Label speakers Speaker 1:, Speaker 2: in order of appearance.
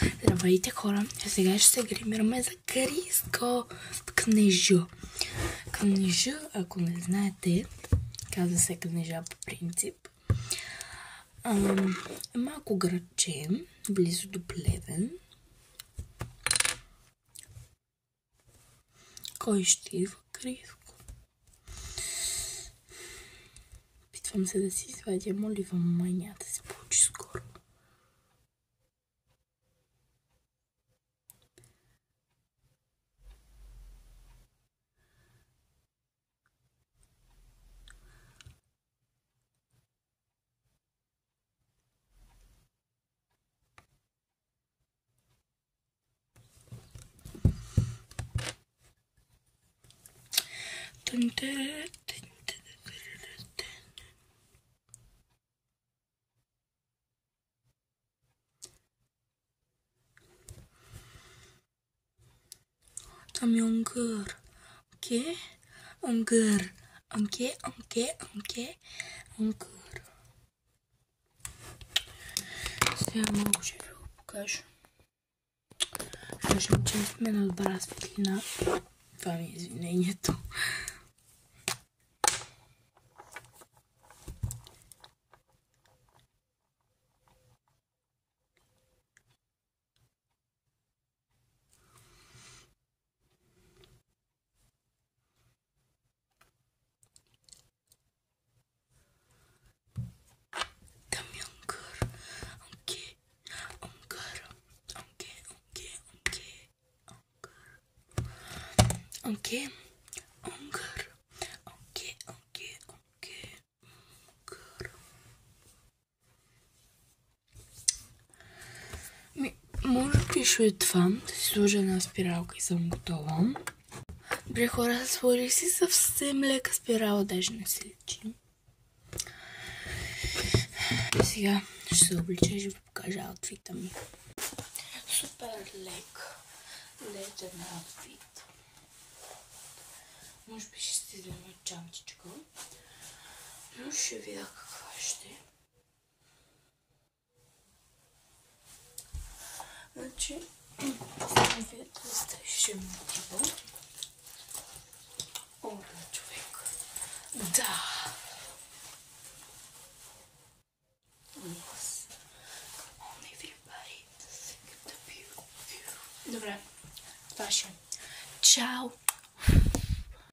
Speaker 1: Здравейте, хора! Сега ще се гримираме за Криско книжа. Книжа, ако не знаете, казва се книжа по принцип. Малко градче, близо до Плевен. Кой ще идва? Криско. Питвам се да си извадя молива, май няма да се получи скоро. Там е онгър. Окей? Онгър. Окей. Онгър. Сега малко ще ви го покажа. Кажем, че не сме на добра светлина. Това ми е извинението. Окей. Онгър. Окей. Може би ще е това. Да си сложа една спиралка и съм готова. Добре, хора, сложих си съвсем лека спирала, даже не се личи. И сега ще се облича и ще ви покажа аутфита ми. Супер лек. Летен аутфит. Може би ще си взема чантичка. Но ще видя каква ще. Значи, сега видите да сте ще ми отива. О, човек. Да! Yes. Come on, everybody. Добре, това ще. Чао!